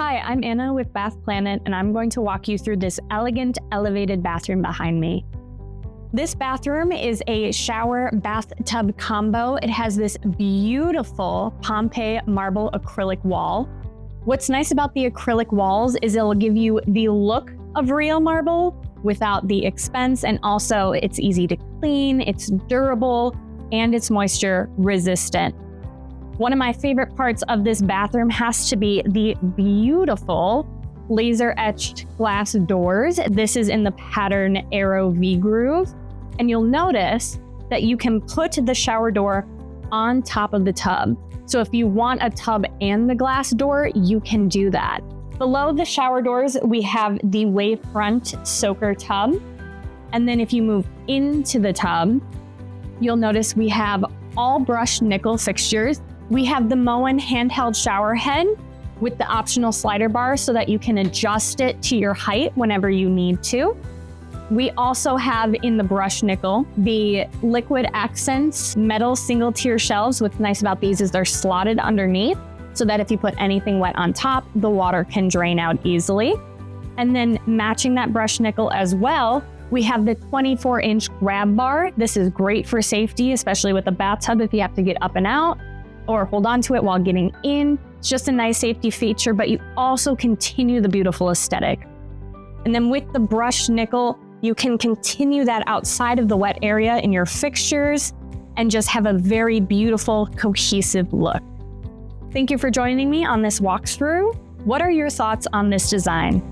Hi, I'm Anna with Bath Planet, and I'm going to walk you through this elegant elevated bathroom behind me. This bathroom is a shower bathtub combo. It has this beautiful Pompeii marble acrylic wall. What's nice about the acrylic walls is it'll give you the look of real marble without the expense, and also it's easy to clean, it's durable, and it's moisture resistant. One of my favorite parts of this bathroom has to be the beautiful laser etched glass doors. This is in the pattern Arrow V groove. And you'll notice that you can put the shower door on top of the tub. So if you want a tub and the glass door, you can do that. Below the shower doors, we have the wavefront soaker tub. And then if you move into the tub, you'll notice we have all brushed nickel fixtures. We have the Moen handheld shower head with the optional slider bar so that you can adjust it to your height whenever you need to. We also have in the brushed nickel the liquid accents metal single tier shelves. What's nice about these is they're slotted underneath so that if you put anything wet on top, the water can drain out easily. And then matching that brushed nickel as well, we have the 24-inch grab bar. This is great for safety, especially with the bathtub if you have to get up and out or hold on to it while getting in. It's just a nice safety feature, but you also continue the beautiful aesthetic. And then with the brushed nickel, you can continue that outside of the wet area in your fixtures and just have a very beautiful, cohesive look. Thank you for joining me on this walkthrough. What are your thoughts on this design?